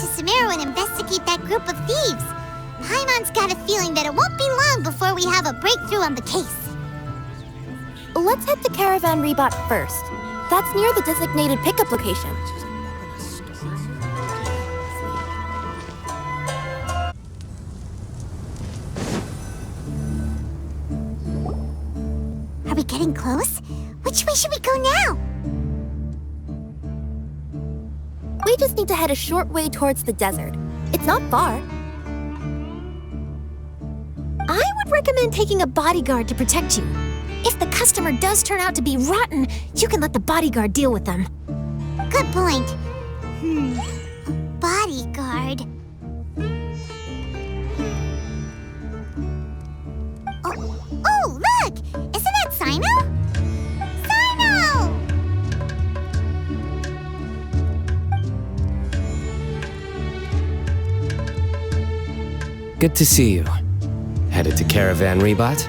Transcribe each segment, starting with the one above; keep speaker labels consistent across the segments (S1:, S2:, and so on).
S1: to Sumeru and investigate that group of thieves. Paimon's got a feeling that it won't be long before we have a breakthrough on the case.
S2: Let's head to Caravan Ribat first. That's near the designated pickup location.
S1: Are we getting close? Which way should we go now?
S2: We just need to head a short way towards the desert. It's not far.
S3: I would recommend taking a bodyguard to protect you. If the customer does turn out to be rotten, you can let the bodyguard deal with them.
S1: Good point. A bodyguard. Oh, look! Isn't that Sino? Sino!
S4: Good to see you. Headed to Caravan Ribat?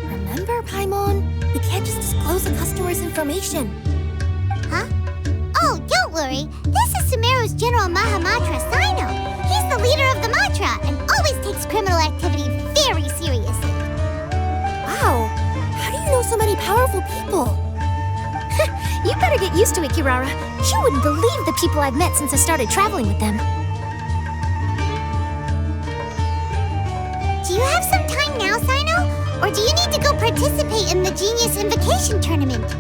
S2: Remember, Paimon? We can't just disclose the customer's information.
S1: Huh? Oh, don't worry. This is Sumeru's General Mahamatra, Sino. He's the leader of the Matra and always takes criminal activity very seriously.
S2: Wow! How do you know so many powerful people?
S3: You better get used to it, Kirara. You wouldn't believe the people I've met since I started traveling with them.
S1: Do you have some time now, Sino? Or do you need to go participate in the Genius Invocation Tournament?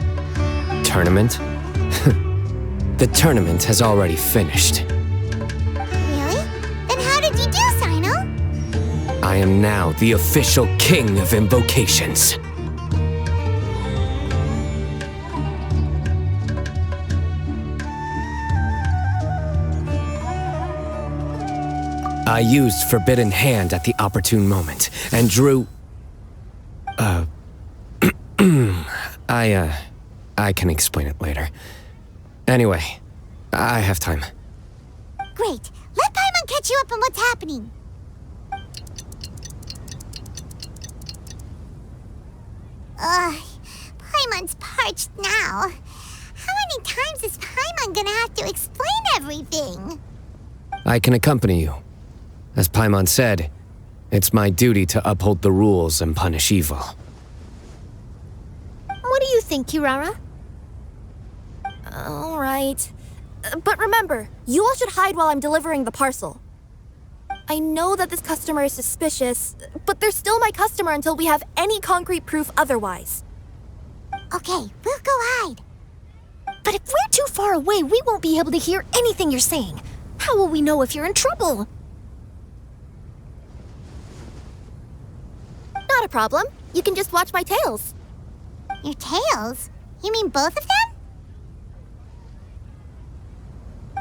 S4: Tournament? The tournament has already finished.
S1: Really? Then how did you do, Sino?
S4: I am now the official king of invocations. I used Forbidden Hand at the opportune moment, and drew... I can explain it later. Anyway, I have time.
S1: Great. Let Paimon catch you up on what's happening. Paimon's parched now. How many times is Paimon gonna have to explain everything?
S4: I can accompany you. As Paimon said, it's my duty to uphold the rules and punish evil.
S3: What do you think, Kirara?
S2: All right. But remember, you all should hide while I'm delivering the parcel. I know that this customer is suspicious, but they're still my customer until we have any concrete proof otherwise.
S1: Okay, we'll go hide.
S3: But if we're too far away, we won't be able to hear anything you're saying. How will we know if you're in trouble?
S2: Not a problem. You can just watch my tails.
S1: Your tails? You mean both of them?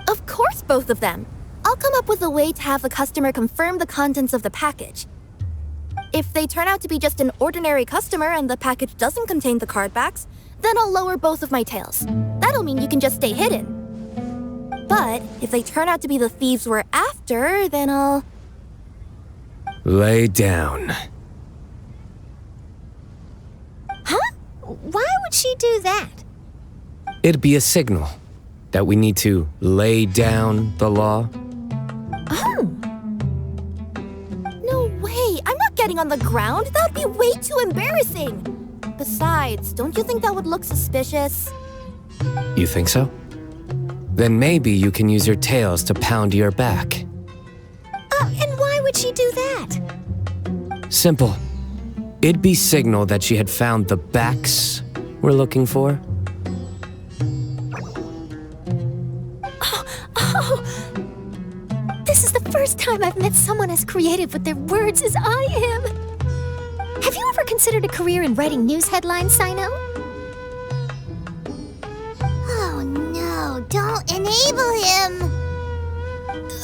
S2: Of course, both of them. I'll come up with a way to have the customer confirm the contents of the package. If they turn out to be just an ordinary customer and the package doesn't contain the card backs, then I'll lower both of my tails. That'll mean you can just stay hidden. But if they turn out to be the thieves we're after, then I'll...
S4: Lay down.
S3: Huh? Why would she do that?
S4: It'd be a signal that we need to lay down the law.
S3: Oh.
S2: No way! I'm not getting on the ground! That would be way too embarrassing! Besides, don't you think that would look suspicious?
S4: You think so? Then maybe you can use your tails to pound your back.
S3: And why would she do that?
S4: Simple. It'd be signal that she had found the backs we're looking for.
S3: Oh! This is the first time I've met someone as creative with their words as I am. Have you ever considered a career in writing news headlines, Sino?
S1: Oh no, don't enable him!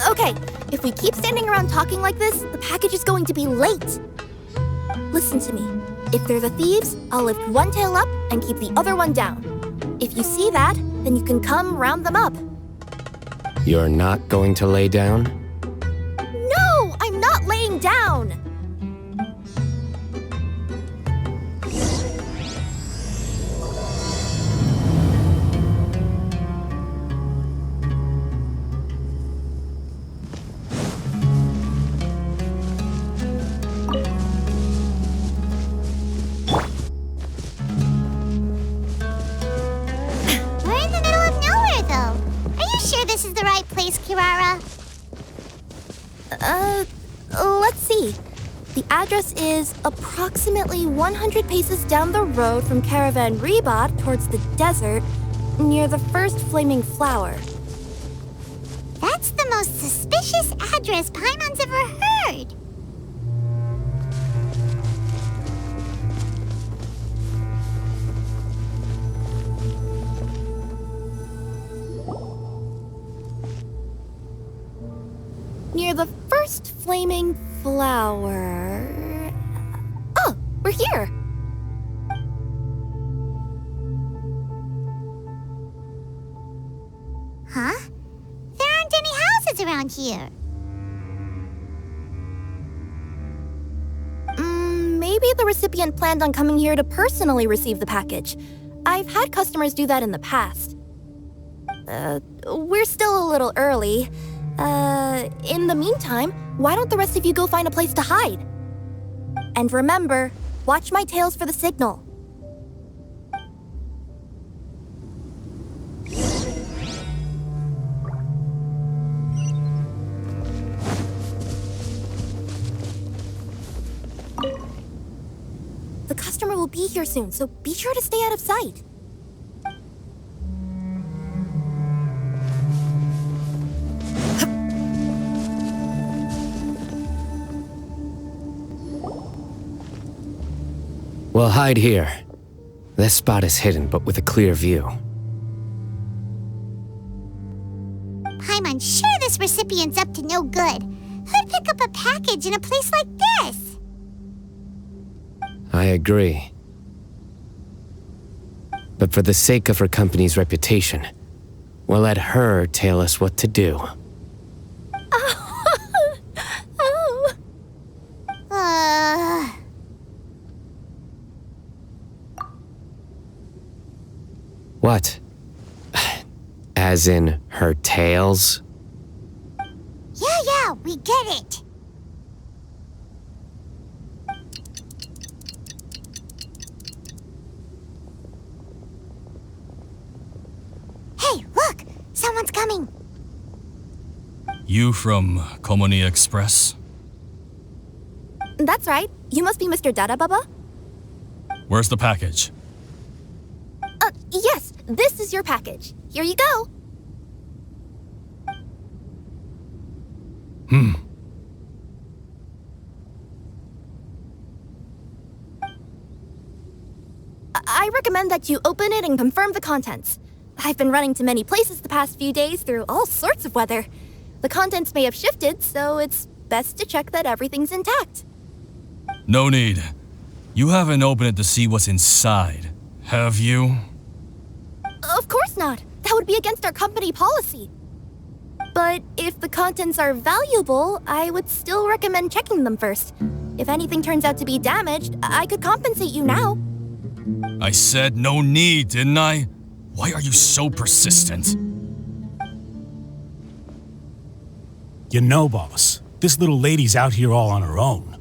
S2: Okay, if we keep standing around talking like this, the package is going to be late. Listen to me. If they're the thieves, I'll lift one tail up and keep the other one down. If you see that, then you can come round them up.
S4: You're not going to lay down?
S2: No, I'm not laying down!
S1: Kirara?
S2: Let's see. The address is approximately 100 paces down the road from caravan Ribat towards the desert, near the first flaming flower.
S1: That's the most suspicious address Paimon's ever heard.
S2: Near the first flaming flower... Oh, we're here!
S1: Huh? There aren't any houses around here.
S2: Maybe the recipient planned on coming here to personally receive the package. I've had customers do that in the past. We're still a little early. In the meantime, why don't the rest of you go find a place to hide? And remember, watch my tails for the signal. The customer will be here soon, so be sure to stay out of sight.
S4: We'll hide here. This spot is hidden, but with a clear view.
S1: Paimon's sure this recipient's up to no good. Who'd pick up a package in a place like this?
S4: I agree. But for the sake of her company's reputation, we'll let her tell us what to do. What? As in her tails?
S1: Yeah, we get it. Hey, look! Someone's coming.
S5: You from Kokomi Express?
S2: That's right. You must be Mr. Dada Baba?
S5: Where's the package?
S2: Yes, this is your package. Here you go. I recommend that you open it and confirm the contents. I've been running to many places the past few days through all sorts of weather. The contents may have shifted, so it's best to check that everything's intact.
S5: No need. You haven't opened it to see what's inside, have you?
S2: Of course not. That would be against our company policy. But if the contents are valuable, I would still recommend checking them first. If anything turns out to be damaged, I could compensate you now.
S5: I said no need, didn't I? Why are you so persistent?
S6: You know, boss, this little lady's out here all on her own.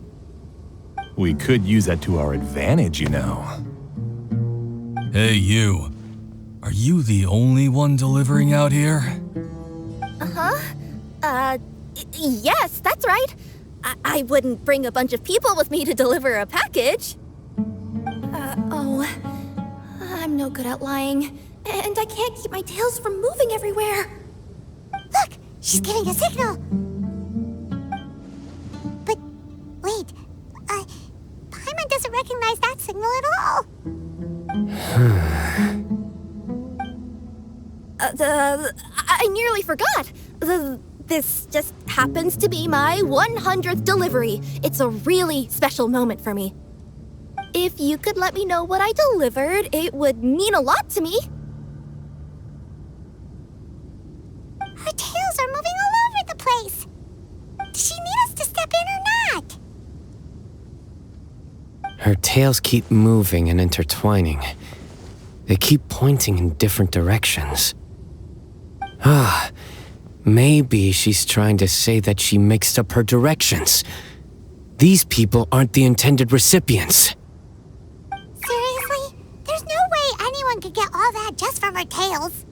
S7: We could use that to our advantage, you know.
S5: Hey, you. Are you the only one delivering out here?
S2: Yes, that's right. I wouldn't bring a bunch of people with me to deliver a package. I'm no good at lying, and I can't keep my tails from moving everywhere.
S1: Look, she's giving a signal. But wait, Paimon doesn't recognize that signal at all.
S2: I nearly forgot. This just happens to be my 100th delivery. It's a really special moment for me. If you could let me know what I delivered, it would mean a lot to me.
S1: Her tails are moving all over the place. Does she need us to step in or not?
S4: Her tails keep moving and intertwining. They keep pointing in different directions. Maybe she's trying to say that she mixed up her directions. These people aren't the intended recipients.
S1: Seriously? There's no way anyone could get all that just from her tails.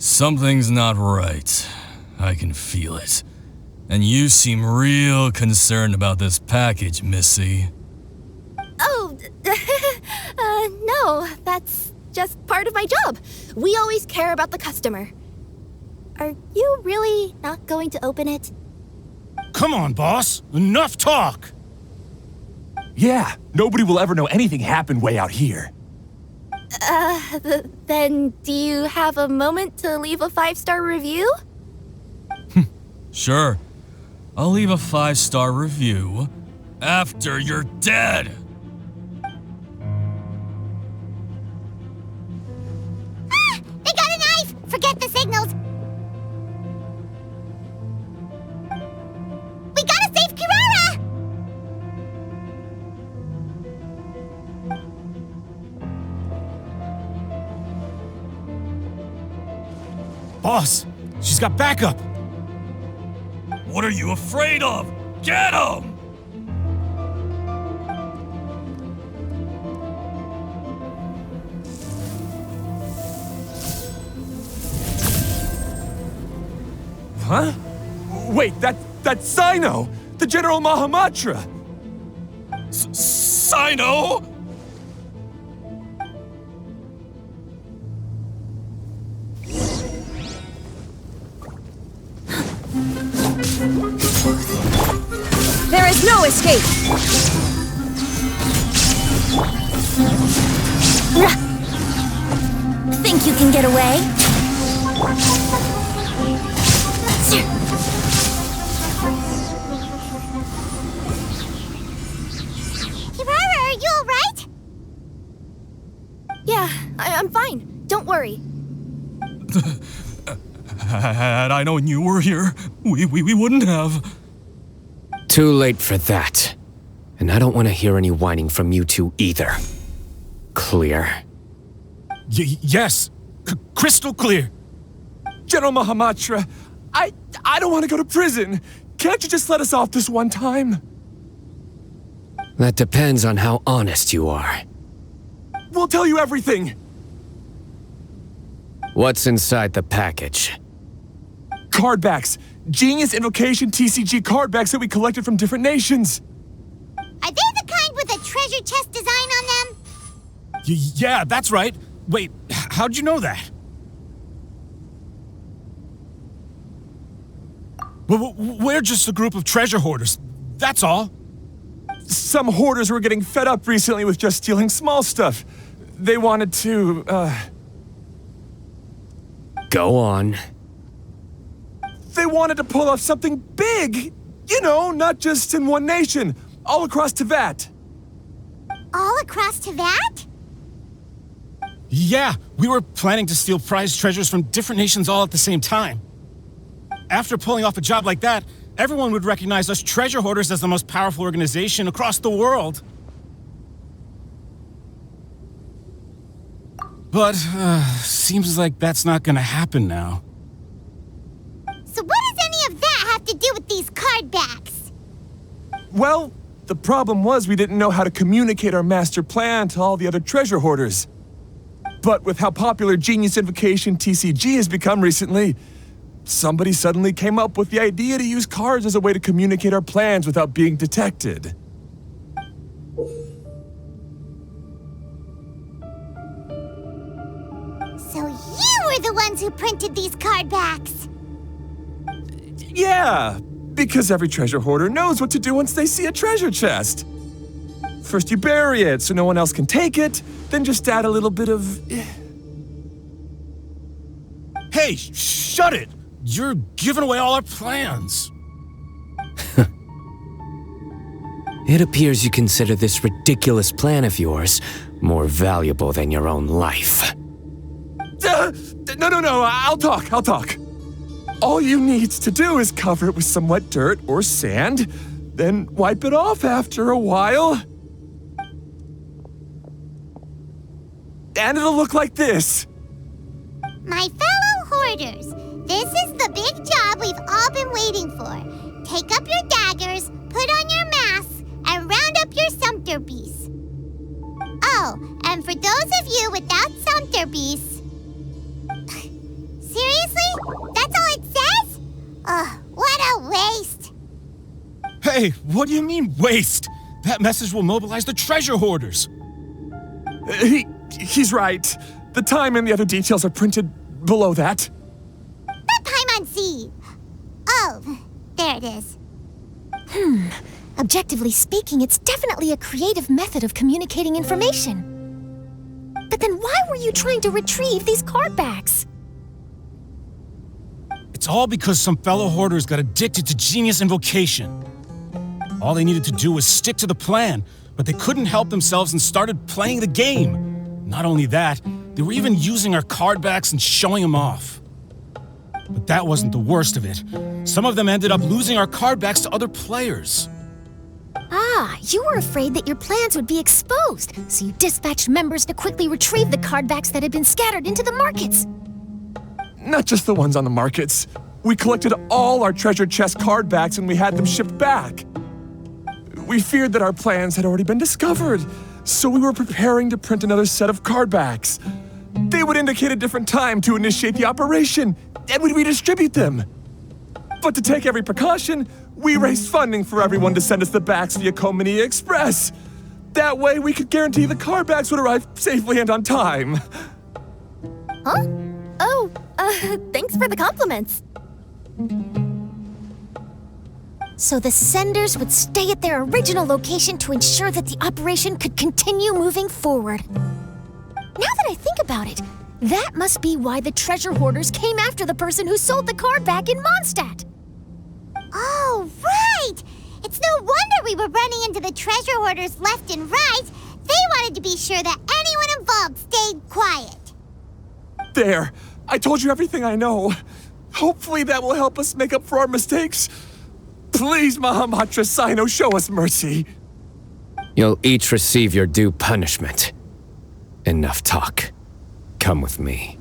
S5: Something's not right. I can feel it. And you seem real concerned about this package, Missy.
S2: Oh, no, that's just part of my job. We always care about the customer. Are you really not going to open it?
S6: Come on, boss. Enough talk.
S7: Yeah, nobody will ever know anything happened way out here.
S2: Then do you have a moment to leave a 5-star review?
S5: Sure. I'll leave a 5-star review after you're dead.
S1: Ah! They got a knife! Forget the signals! We gotta save Kirara!
S6: Boss, she's got backup.
S5: What are you afraid of? Get him!
S7: Huh? Wait, that's Sino! The General Mahamatra!
S5: Sino?
S3: There is no escape!
S2: Think you can get away?
S1: Kirara, are you alright?
S2: Yeah, I'm fine. Don't worry.
S5: Had I known you were here, we wouldn't have.
S4: Too late for that. And I don't want to hear any whining from you two either. Clear?
S6: Yes. Crystal clear.
S7: General Mahamatra, I don't want to go to prison. Can't you just let us off this one time?
S4: That depends on how honest you are.
S7: We'll tell you everything.
S4: What's inside the package?
S7: Card backs. Genius Invocation TCG card backs that we collected from different nations.
S1: Are they the kind with a treasure chest design on them?
S6: Yeah, that's right. Wait, how'd you know that? We're just a group of treasure hoarders. That's all.
S7: Some hoarders were getting fed up recently with just stealing small stuff. They wanted to,
S4: Go on.
S7: They wanted to pull off something big. You know, not just in one nation. All across Teyvat.
S1: All across Teyvat?
S6: Yeah, we were planning to steal prized treasures from different nations all at the same time. After pulling off a job like that, everyone would recognize us treasure hoarders as the most powerful organization across the world. But, seems like that's not gonna happen now.
S1: So what does any of that have to do with these card backs?
S7: Well, the problem was we didn't know how to communicate our master plan to all the other treasure hoarders. But with how popular Genius Invocation TCG has become recently, somebody suddenly came up with the idea to use cards as a way to communicate our plans without being detected.
S1: So you were the ones who printed these card backs?
S7: Yeah, because every treasure hoarder knows what to do once they see a treasure chest. First you bury it so no one else can take it, then just add a little bit of...
S6: Hey, shut it! You're giving away all our plans.
S4: It appears you consider this ridiculous plan of yours more valuable than your own life.
S7: No, I'll talk. All you need to do is cover it with some wet dirt or sand, then wipe it off after a while. And it'll look like this.
S1: My fellow hoarders, this is the big job we've all been waiting for. Take up your daggers, put on your masks, and round up your sumpter beasts. Oh, and for those of you without sumpter beasts... Seriously?
S6: Hey, what do you mean, waste? That message will mobilize the treasure hoarders.
S7: He's right. The time and the other details are printed below that.
S1: That Paimon. Oh, there it is.
S3: Objectively speaking, it's definitely a creative method of communicating information. But then why were you trying to retrieve these card backs?
S6: It's all because some fellow hoarders got addicted to genius invocation. All they needed to do was stick to the plan, but they couldn't help themselves and started playing the game. Not only that, they were even using our card backs and showing them off. But that wasn't the worst of it. Some of them ended up losing our card backs to other players.
S3: Ah, you were afraid that your plans would be exposed, so you dispatched members to quickly retrieve the card backs that had been scattered into the markets.
S7: Not just the ones on the markets. We collected all our treasure chest card backs and we had them shipped back. We feared that our plans had already been discovered, so we were preparing to print another set of card backs. They would indicate a different time to initiate the operation, and we'd redistribute them. But to take every precaution, we raised funding for everyone to send us the backs via Kokomi Express. That way, we could guarantee the card backs would arrive safely and on time.
S2: Huh? Oh, thanks for the compliments.
S3: So the senders would stay at their original location to ensure that the operation could continue moving forward. Now that I think about it, that must be why the treasure hoarders came after the person who sold the card back in Mondstadt.
S1: Oh, right! It's no wonder we were running into the treasure hoarders left and right. They wanted to be sure that anyone involved stayed quiet.
S7: There, I told you everything I know. Hopefully that will help us make up for our mistakes. Please, Mahamatra Sino, show us mercy.
S4: You'll each receive your due punishment. Enough talk. Come with me.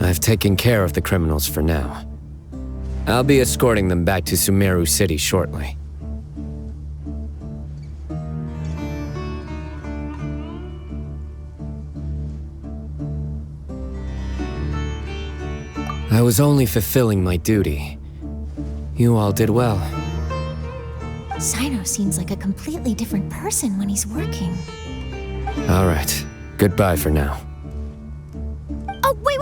S4: I've taken care of the criminals for now. I'll be escorting them back to Sumeru City shortly. I was only fulfilling my duty. You all did well.
S3: Sino seems like a completely different person when he's working.
S4: All right. Goodbye for now.
S3: Oh, wait!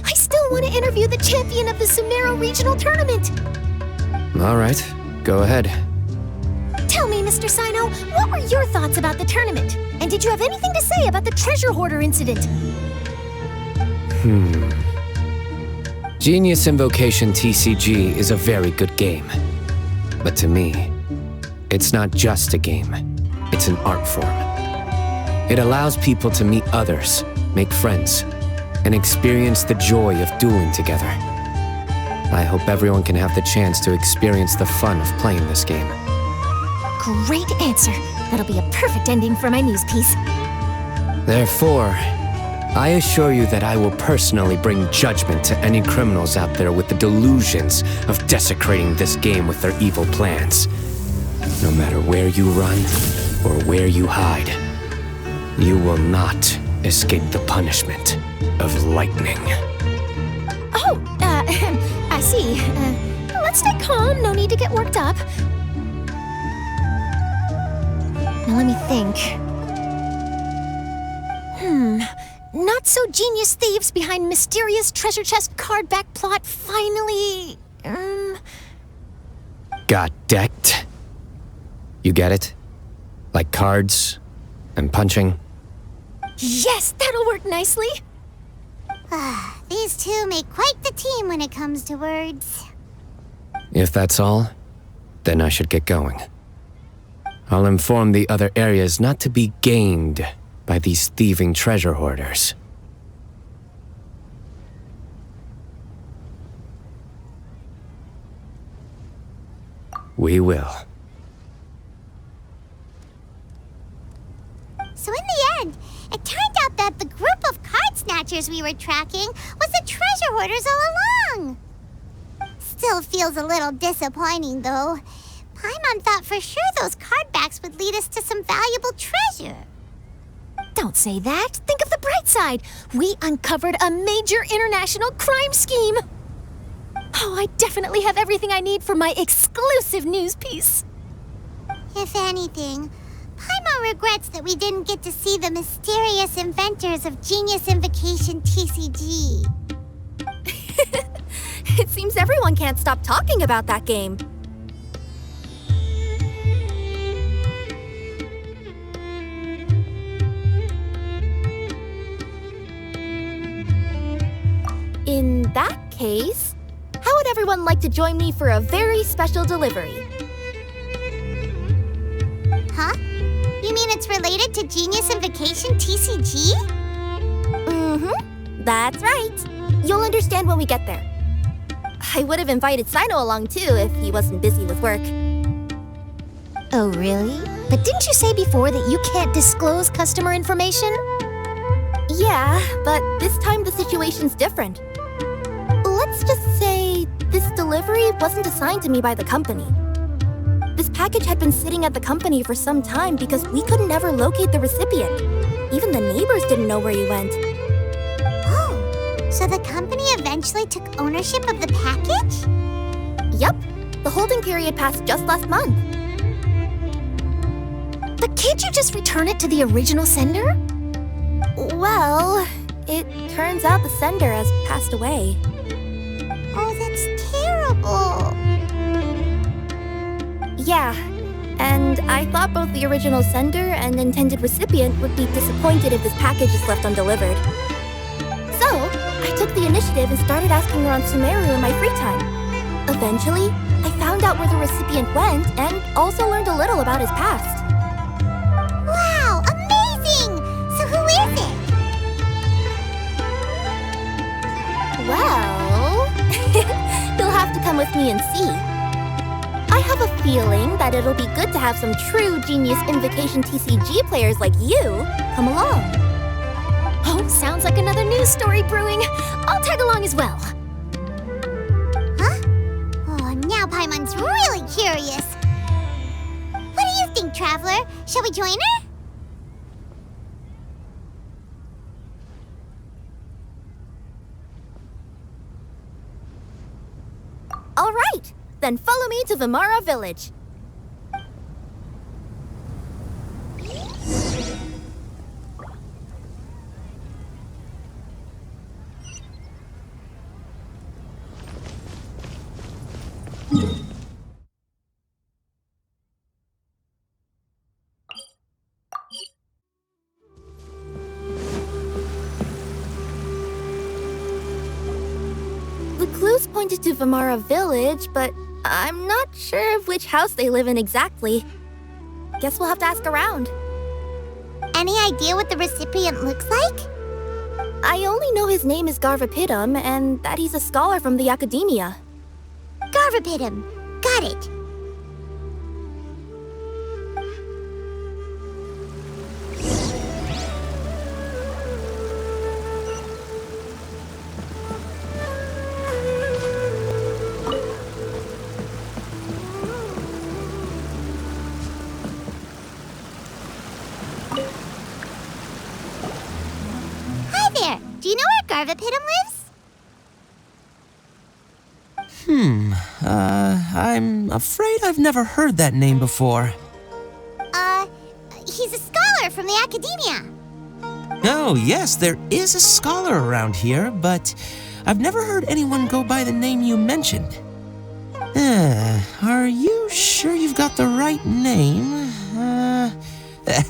S3: I still want to interview the champion of the Sumeru Regional Tournament!
S4: All right. Go ahead.
S3: Tell me, Mr. Sino, what were your thoughts about the tournament? And did you have anything to say about the treasure hoarder incident?
S4: Genius Invocation TCG is a very good game. But to me, it's not just a game. It's an art form. It allows people to meet others, make friends, and experience the joy of dueling together. I hope everyone can have the chance to experience the fun of playing this game.
S3: Great answer. That'll be a perfect ending for my news piece.
S4: Therefore, I assure you that I will personally bring judgment to any criminals out there with the delusions of desecrating this game with their evil plans. No matter where you run or where you hide, you will not escape the punishment of lightning.
S3: Oh, I see. Let's stay calm. No need to get worked up. Now let me think. Not-so-genius thieves behind mysterious treasure chest card back plot finally...
S4: Got decked? You get it? Like cards and punching?
S3: Yes, that'll work nicely.
S1: These two make quite the team when it comes to words.
S4: If that's all, then I should get going. I'll inform the other areas not to be gamed by these thieving treasure hoarders. We will.
S1: So in the end, it turned out that the group of card snatchers we were tracking was the treasure hoarders all along. Still feels a little disappointing, though. Paimon thought for sure those card backs would lead us to some valuable treasure.
S3: Don't say that. Think of the bright side. We uncovered a major international crime scheme. Oh, I definitely have everything I need for my exclusive news piece.
S1: If anything, Paimon regrets that we didn't get to see the mysterious inventors of Genius Invocation TCG.
S2: It seems everyone can't stop talking about that game. In that case, how would everyone like to join me for a very special delivery?
S1: Huh? You mean it's related to Genius Invocation TCG?
S2: Mm-hmm. That's right. You'll understand when we get there. I would have invited Sino along too if he wasn't busy with work.
S3: Oh, really? But didn't you say before that you can't disclose customer information?
S2: Yeah, but this time the situation's different. Let's just say this delivery wasn't assigned to me by the company. This package had been sitting at the company for some time because we could never locate the recipient. Even the neighbors didn't know where he went.
S1: Oh, so the company eventually took ownership of the package?
S2: Yup, the holding period passed just last month.
S3: But can't you just return it to the original sender?
S2: Well, it turns out the sender has passed away.
S1: Oh, that's terrible.
S2: Yeah, and I thought both the original sender and intended recipient would be disappointed if this package is left undelivered. So, I took the initiative and started asking around Sumeru in my free time. Eventually, I found out where the recipient went and also learned a little about his past.
S1: Wow, amazing! So who is it?
S2: Well, you'll have to come with me and see. I have a feeling that it'll be good to have some true Genius Invocation TCG players like you come along.
S3: Oh, sounds like another news story brewing. I'll tag along as well.
S1: Huh? Oh, now Paimon's really curious. What do you think, Traveler? Shall we join her?
S2: All right, then follow me to Vimara Village. The clues pointed to Vimara Village, but I'm not sure of which house they live in exactly. Guess we'll have to ask around.
S1: Any idea what the recipient looks like?
S2: I only know his name is Garvapidum and that he's a scholar from the academia.
S1: Garvapidum. Got it. Hi there. Do you know where Garvapidum lives?
S8: I'm afraid I've never heard that name before.
S1: He's a scholar from the academia.
S8: Oh, yes, there is a scholar around here, but I've never heard anyone go by the name you mentioned. Are you sure you've got the right name?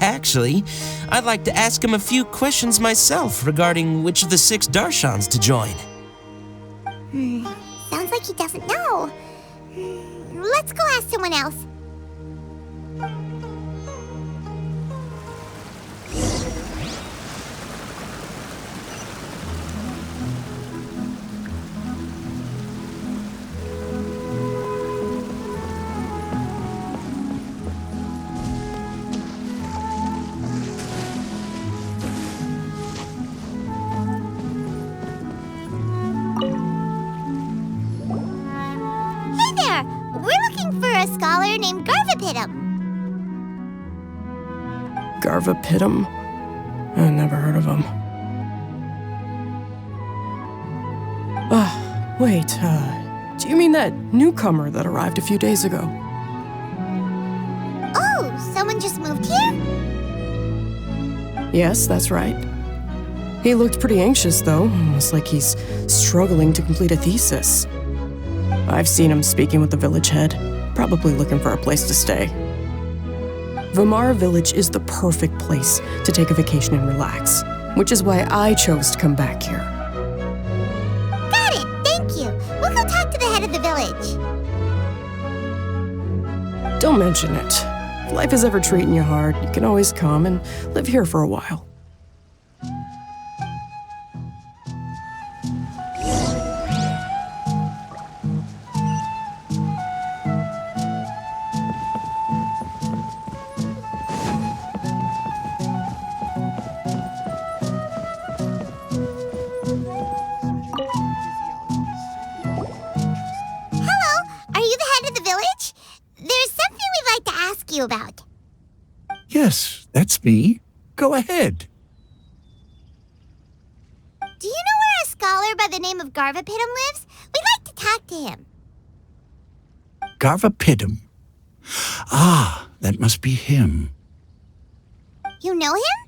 S8: Actually, I'd like to ask him a few questions myself regarding which of the 6 Darshans to join.
S1: Sounds like he doesn't know. Let's go ask someone else. Hey there! We're looking for a scholar named
S9: Garvapitum? I never heard of him. Wait, do you mean that newcomer that arrived a few days ago?
S1: Oh, someone just moved here?
S9: Yes, that's right. He looked pretty anxious, though. Almost like he's struggling to complete a thesis. I've seen him speaking with the village head, probably looking for a place to stay. Vimara Village is the perfect place to take a vacation and relax, which is why I chose to come back here.
S1: Got it, thank you. We'll go talk to the head of the village.
S9: Don't mention it. If life is ever treating you hard, you can always come and live here for a while.
S1: About.
S10: Yes, that's me. Go ahead.
S1: Do you know where a scholar by the name of Garvapitum lives? We'd like to talk to him.
S10: Garvapitum? Ah, that must be him.
S1: You know him?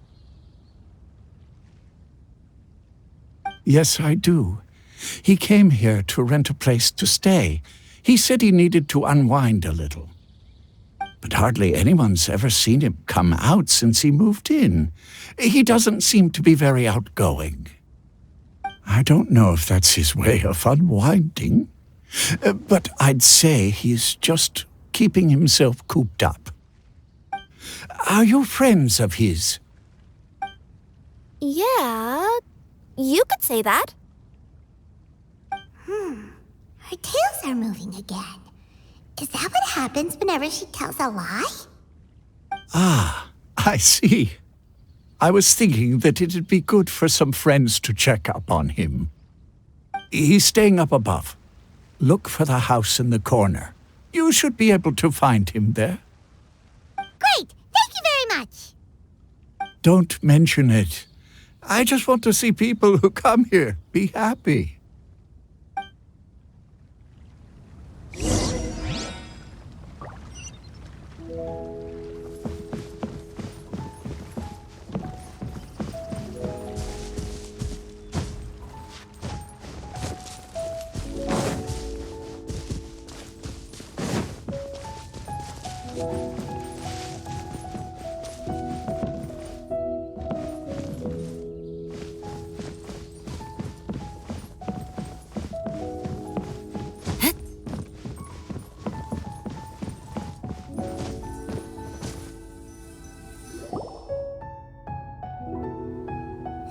S10: Yes, I do. He came here to rent a place to stay. He said he needed to unwind a little. But hardly anyone's ever seen him come out since he moved in. He doesn't seem to be very outgoing. I don't know if that's his way of unwinding, but I'd say he's just keeping himself cooped up. Are you friends of his?
S2: Yeah, you could say that.
S1: Her tails are moving again. Is that what happens whenever she tells a lie?
S10: Ah, I see. I was thinking that it'd be good for some friends to check up on him. He's staying up above. Look for the house in the corner. You should be able to find him there.
S1: Great! Thank you very much!
S10: Don't mention it. I just want to see people who come here be happy.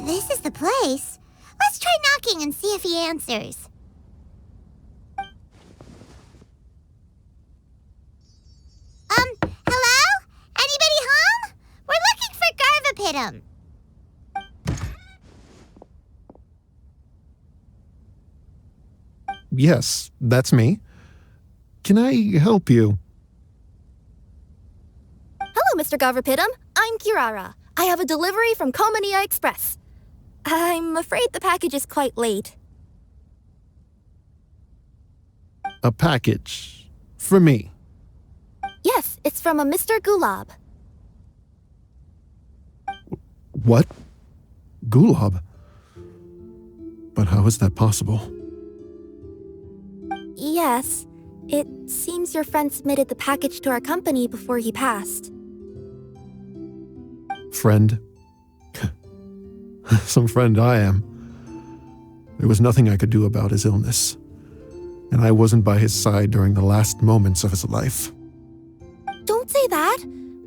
S1: This is the place. Let's try knocking and see if he answers. Hello? Anybody home? We're looking for Garvapitum.
S11: Yes, that's me. Can I help you?
S2: Hello, Mr. Garvapitum. I'm Kirara. I have a delivery from Kokomi Express. I'm afraid the package is quite late.
S11: A package? For me?
S2: Yes, it's from a Mr. Gulab.
S11: What? Gulab? But how is that possible?
S2: Yes, it seems your friend submitted the package to our company before he passed.
S11: Friend? Some friend I am. There was nothing I could do about his illness, and I wasn't by his side during the last moments of his life.
S2: Don't say that.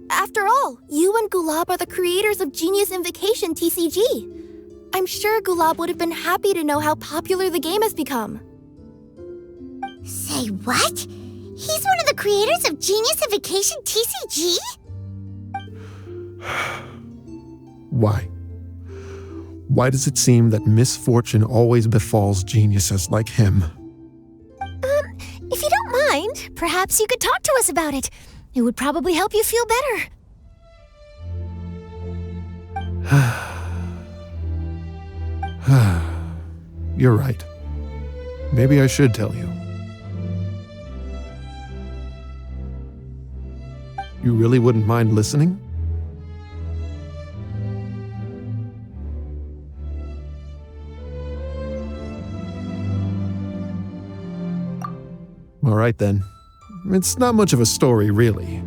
S2: After all, you and Gulab are the creators of Genius Invocation TCG. I'm sure Gulab would have been happy to know how popular the game has become.
S1: Say what? He's one of the creators of Genius Invocation TCG?
S11: Why? Why does it seem that misfortune always befalls geniuses like him?
S3: If you don't mind, perhaps you could talk to us about it. It would probably help you feel better.
S11: You're right. Maybe I should tell you. You really wouldn't mind listening? All right then. It's not much of a story, really.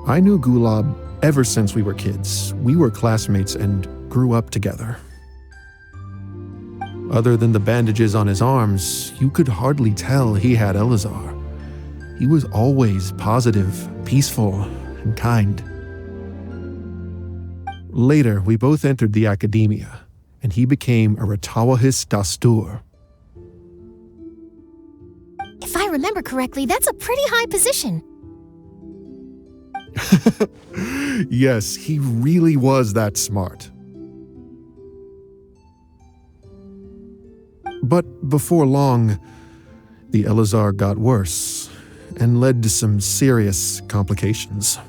S11: I knew Gulab ever since we were kids. We were classmates and grew up together. Other than the bandages on his arms, you could hardly tell he had Elazar. He was always positive, peaceful, and kind. Later, we both entered the academia, and he became a Ratawahis Dastur.
S3: If I remember correctly, that's a pretty high position.
S11: Yes, he really was that smart. But before long, the Elazar got worse and led to some serious complications.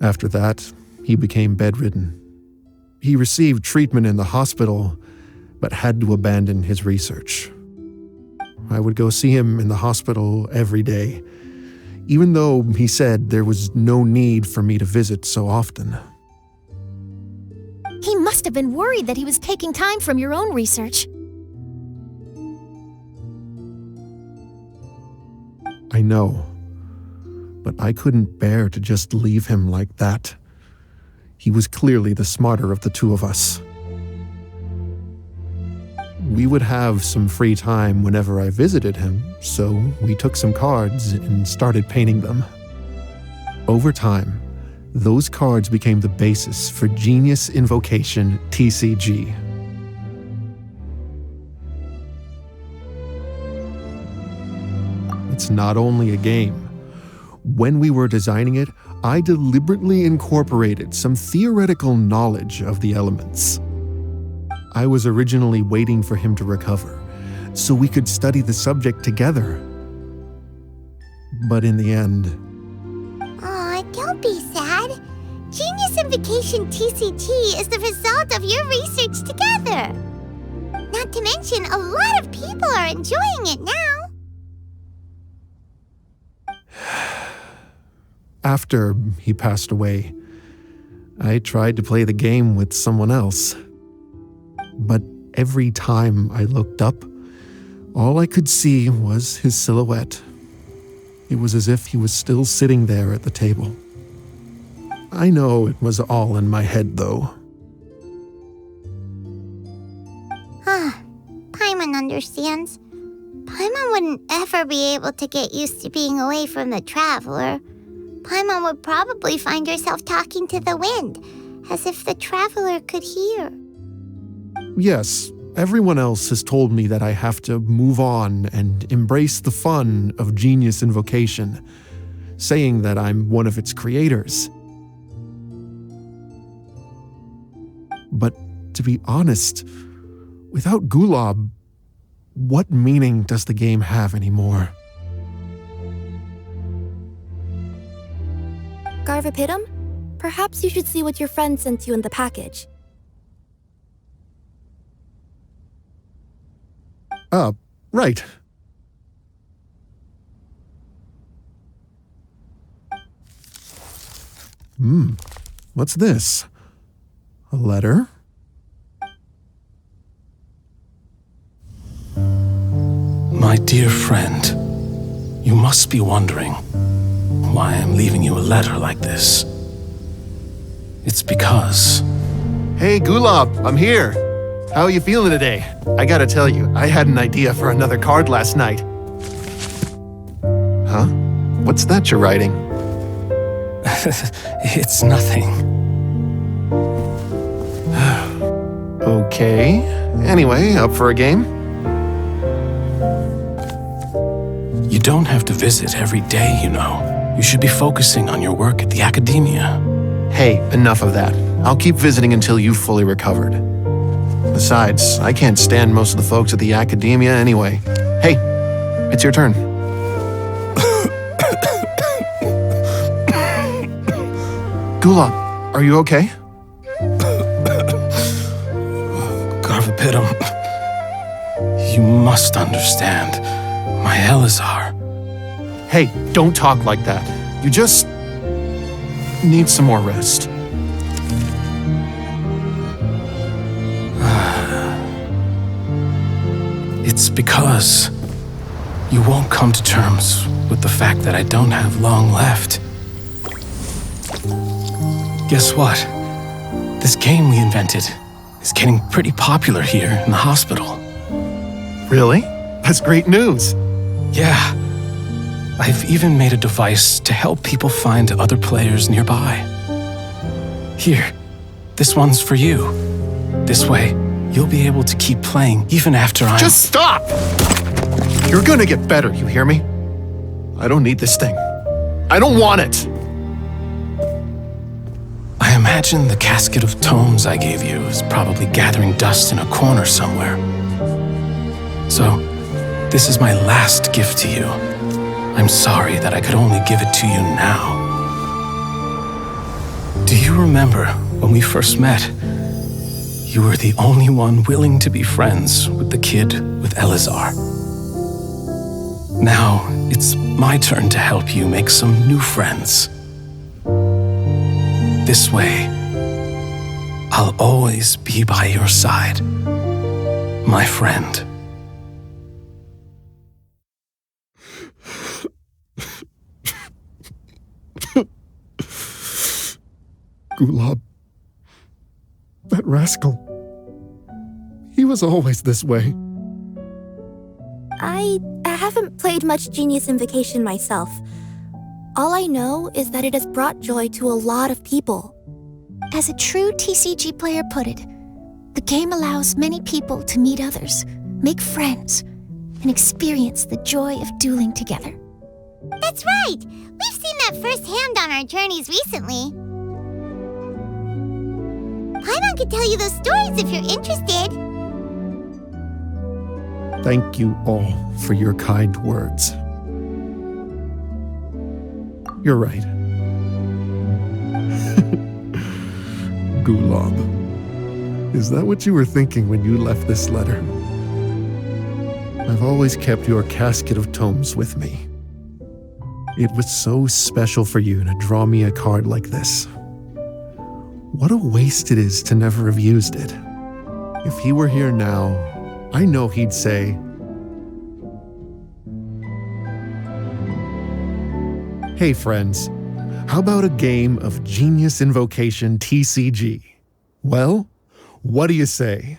S11: After that, he became bedridden. He received treatment in the hospital, but had to abandon his research. I would go see him in the hospital every day, even though he said there was no need for me to visit so often.
S3: He must have been worried that he was taking time from your own research.
S11: I know, but I couldn't bear to just leave him like that. He was clearly the smarter of the two of us. We would have some free time whenever I visited him, so we took some cards and started painting them. Over time, those cards became the basis for Genius Invocation TCG. It's not only a game. When we were designing it, I deliberately incorporated some theoretical knowledge of the elements. I was originally waiting for him to recover, so we could study the subject together. But in the end...
S1: Aw, don't be sad. Genius Invocation TCG is the result of your research together. Not to mention, a lot of people are enjoying it now.
S11: After he passed away, I tried to play the game with someone else. But every time I looked up, all I could see was his silhouette. It was as if he was still sitting there at the table. I know it was all in my head, though.
S1: Paimon understands. Paimon wouldn't ever be able to get used to being away from the Traveler. Paimon would probably find herself talking to the wind, as if the Traveler could hear.
S11: Yes, everyone else has told me that I have to move on and embrace the fun of Genius Invocation, saying that I'm one of its creators. But to be honest, without Gulab, what meaning does the game have anymore?
S2: Garvapidum, perhaps you should see what your friend sent you in the package.
S11: Right. What's this? A letter?
S12: My dear friend, you must be wondering why I'm leaving you a letter like this. It's because...
S11: Hey, Gulab, I'm here. How are you feeling today? I gotta tell you, I had an idea for another card last night. Huh? What's that you're writing?
S12: It's nothing.
S11: Okay. Anyway, up for a game?
S12: You don't have to visit every day, you know. You should be focusing on your work at the academia.
S11: Hey, enough of that. I'll keep visiting until you've fully recovered. Besides, I can't stand most of the folks at the academia anyway. Hey, it's your turn. Gulab, are you okay?
S12: Garvapitum, you must understand. My Elazar.
S11: Hey, don't talk like that. You just need some more rest.
S12: It's because you won't come to terms with the fact that I don't have long left. Guess what? This game we invented is getting pretty popular here in the hospital.
S11: Really? That's great news.
S12: Yeah. I've even made a device to help people find other players nearby. Here, this one's for you. This way, you'll be able to keep playing even after I'm—
S11: Just stop! You're gonna get better, you hear me? I don't need this thing. I don't want it!
S12: I imagine the casket of tomes I gave you is probably gathering dust in a corner somewhere. So, this is my last gift to you. I'm sorry that I could only give it to you now. Do you remember when we first met? You were the only one willing to be friends with the kid with Elazar. Now, it's my turn to help you make some new friends. This way, I'll always be by your side, my friend.
S11: Gulab. That rascal. He was always this way.
S2: I haven't played much Genius Invocation myself. All I know is that it has brought joy to a lot of people.
S3: As a true TCG player put it, the game allows many people to meet others, make friends, and experience the joy of dueling together.
S1: That's right! We've seen that firsthand on our journeys recently. Paimon could tell you those stories if you're interested.
S11: Thank you all for your kind words. You're right. Gulab. Is that what you were thinking when you left this letter? I've always kept your casket of tomes with me. It was so special for you to draw me a card like this. What a waste it is to never have used it. If he were here now, I know he'd say, "Hey friends, how about a game of Genius Invocation TCG? Well, what do you say?"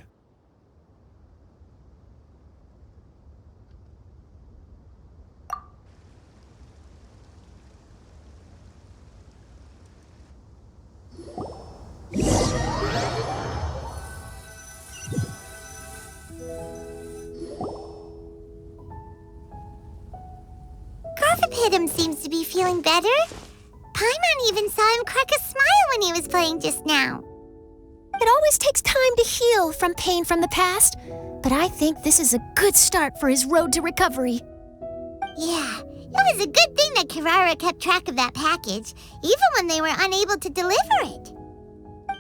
S1: Garvapitum seems to be feeling better. Paimon even saw him crack a smile when he was playing just now.
S3: It always takes time to heal from pain from the past, but I think this is a good start for his road to recovery.
S1: Yeah, it was a good thing that Kirara kept track of that package, even when they were unable to deliver it.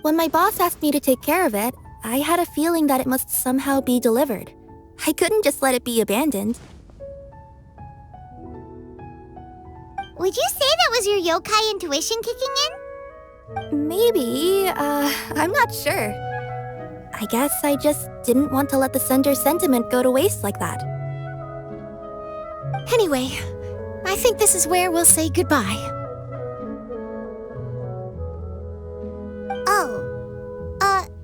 S2: When my boss asked me to take care of it, I had a feeling that it must somehow be delivered. I couldn't just let it be abandoned.
S1: Would you say that was your yokai intuition kicking in?
S2: Maybe, I'm not sure. I guess I just didn't want to let the sender's sentiment go to waste like that.
S3: Anyway, I think this is where we'll say goodbye.
S1: Oh,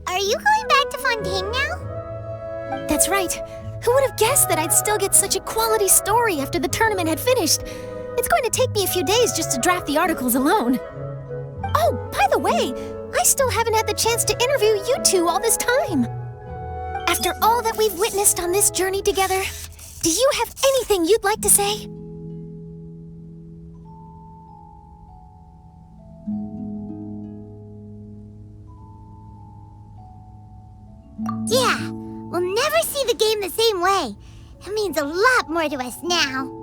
S1: are you going back to Fontaine now?
S3: That's right. Who would have guessed that I'd still get such a quality story after the tournament had finished? It's going to take me a few days just to draft the articles alone. Oh, by the way, I still haven't had the chance to interview you two all this time. After all that we've witnessed on this journey together, do you have anything you'd like to say?
S1: Yeah, we'll never see the game the same way. It means a lot more to us now.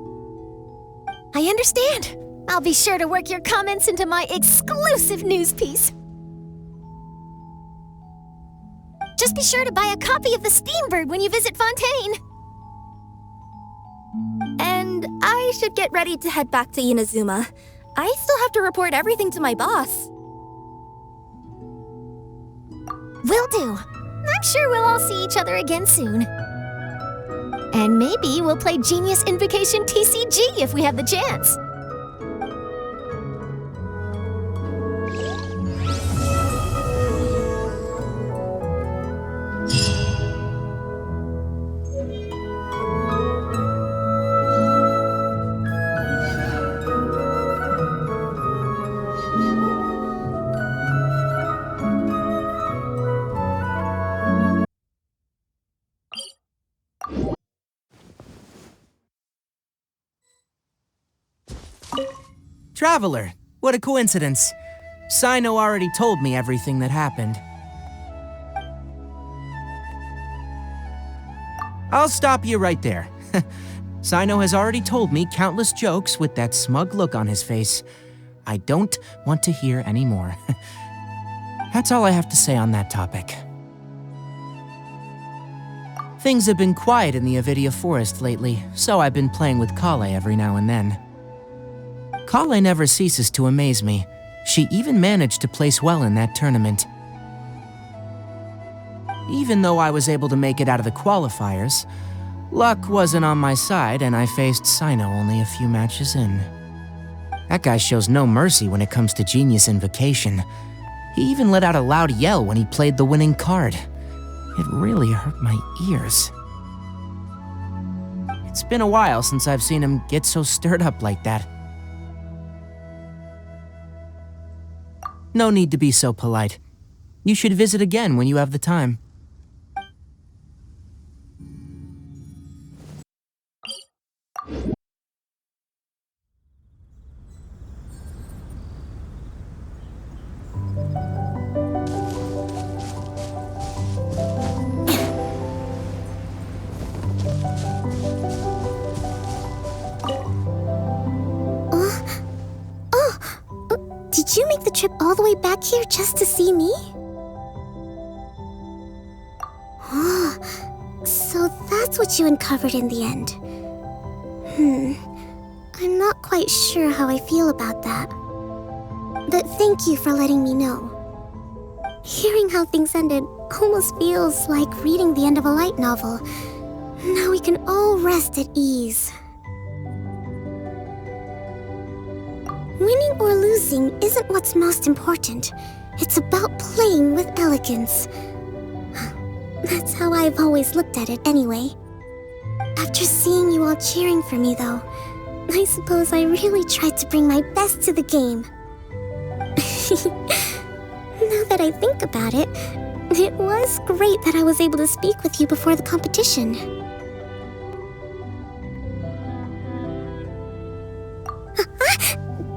S3: I understand. I'll be sure to work your comments into my exclusive news piece. Just be sure to buy a copy of the Steambird when you visit Fontaine.
S2: And I should get ready to head back to Inazuma. I still have to report everything to my boss.
S3: Will do. I'm sure we'll all see each other again soon. And maybe we'll play Genius Invocation TCG if we have the chance.
S13: Traveler, what a coincidence. Sino already told me everything that happened. I'll stop you right there. Sino has already told me countless jokes with that smug look on his face. I don't want to hear any more. That's all I have to say on that topic. Things have been quiet in the Avidia Forest lately, so I've been playing with Kale every now and then. Kale never ceases to amaze me. She even managed to place well in that tournament. Even though I was able to make it out of the qualifiers, luck wasn't on my side and I faced Sino only a few matches in. That guy shows no mercy when it comes to Genius Invocation. He even let out a loud yell when he played the winning card. It really hurt my ears. It's been a while since I've seen him get so stirred up like that. No need to be so polite. You should visit again when you have the time.
S1: Did you make the trip all the way back here just to see me? Oh, so that's what you uncovered in the end. I'm not quite sure how I feel about that. But thank you for letting me know. Hearing how things ended almost feels like reading the end of a light novel. Now we can all rest at ease. Winning or losing isn't what's most important. It's about playing with elegance. That's how I've always looked at it anyway. After seeing you all cheering for me, though, I suppose I really tried to bring my best to the game. Now that I think about it, it was great that I was able to speak with you before the competition.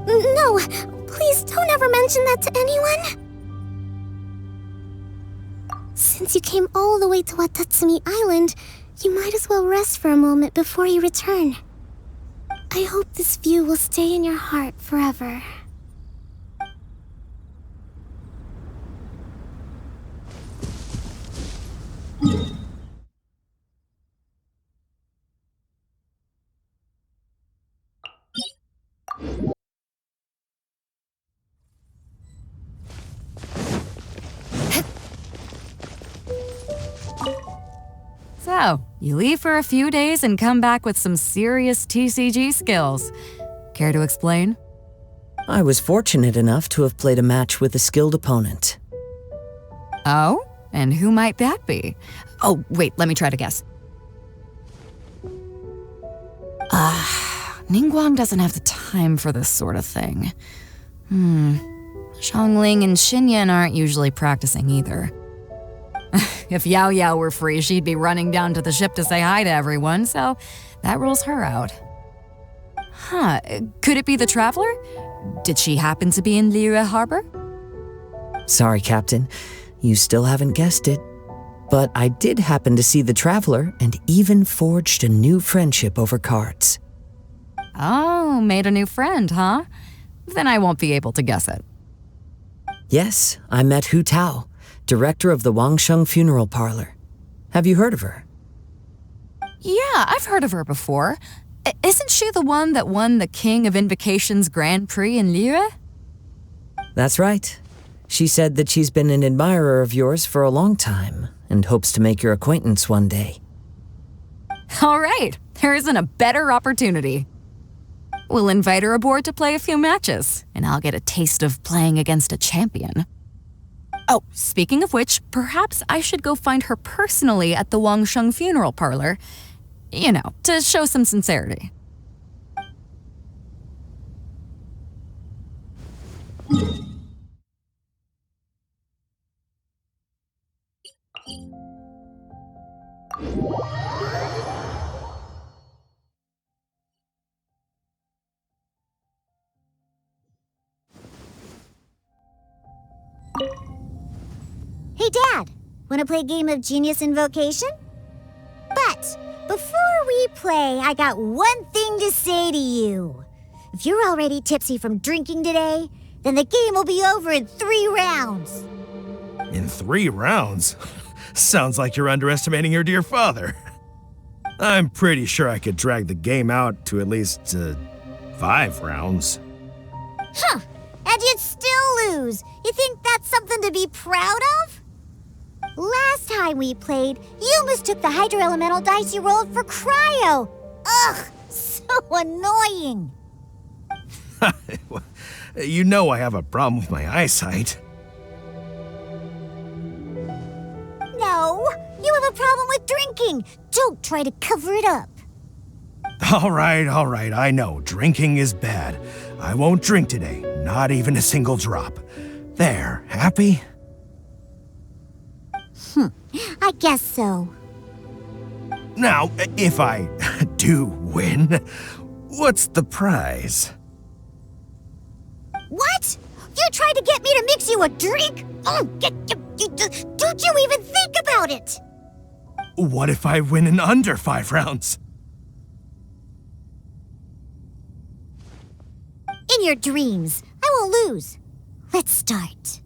S1: No, please don't ever mention that to anyone. Since you came all the way to Watatsumi Island, you might as well rest for a moment before you return. I hope this view will stay in your heart forever.
S14: So, you leave for a few days and come back with some serious TCG skills. Care to explain?
S15: I was fortunate enough to have played a match with a skilled opponent.
S14: Oh? And who might that be? Oh, wait, let me try to guess. Ningguang doesn't have the time for this sort of thing. Xiangling and Xinyan aren't usually practicing either. If Yao Yao were free, she'd be running down to the ship to say hi to everyone, so that rules her out. Could it be the Traveler? Did she happen to be in Liyue Harbor?
S15: Sorry, Captain. You still haven't guessed it. But I did happen to see the Traveler and even forged a new friendship over cards.
S14: Oh, made a new friend, huh? then I won't be able to guess it.
S15: Yes, I met Hu Tao, director of the Wangsheng Funeral Parlor. Have you heard of her?
S14: Yeah, I've heard of her before. Isn't she the one that won the King of Invocations Grand Prix in Livrer?
S15: That's right. She said that she's been an admirer of yours for a long time and hopes to make your acquaintance one day.
S14: All right, there isn't a better opportunity. We'll invite her aboard to play a few matches, and I'll get a taste of playing against a champion. Oh, speaking of which, perhaps I should go find her personally at the Wangsheng Funeral Parlor. You know, to show some sincerity.
S1: Hey, Dad, wanna play a game of Genius Invocation? But before we play, I got one thing to say to you. If you're already tipsy from drinking today, then the game will be over in 3 rounds.
S16: In 3 rounds? Sounds like you're underestimating your dear father. I'm pretty sure I could drag the game out to at least 5 rounds.
S1: Huh, and you'd still lose. You think that's something to be proud of? Last time we played, you mistook the Hydro Elemental dice you rolled for Cryo. Ugh, so annoying.
S16: You know I have a problem with my eyesight.
S1: No, you have a problem with drinking. Don't try to cover it up.
S16: All right, I know. Drinking is bad. I won't drink today, not even a single drop. There, happy?
S1: I guess so.
S16: Now, if I do win, what's the prize?
S1: What? You tried to get me to mix you a drink? Don't you even think about it?
S16: What if I win in under 5 rounds?
S1: In your dreams, I will lose. Let's start.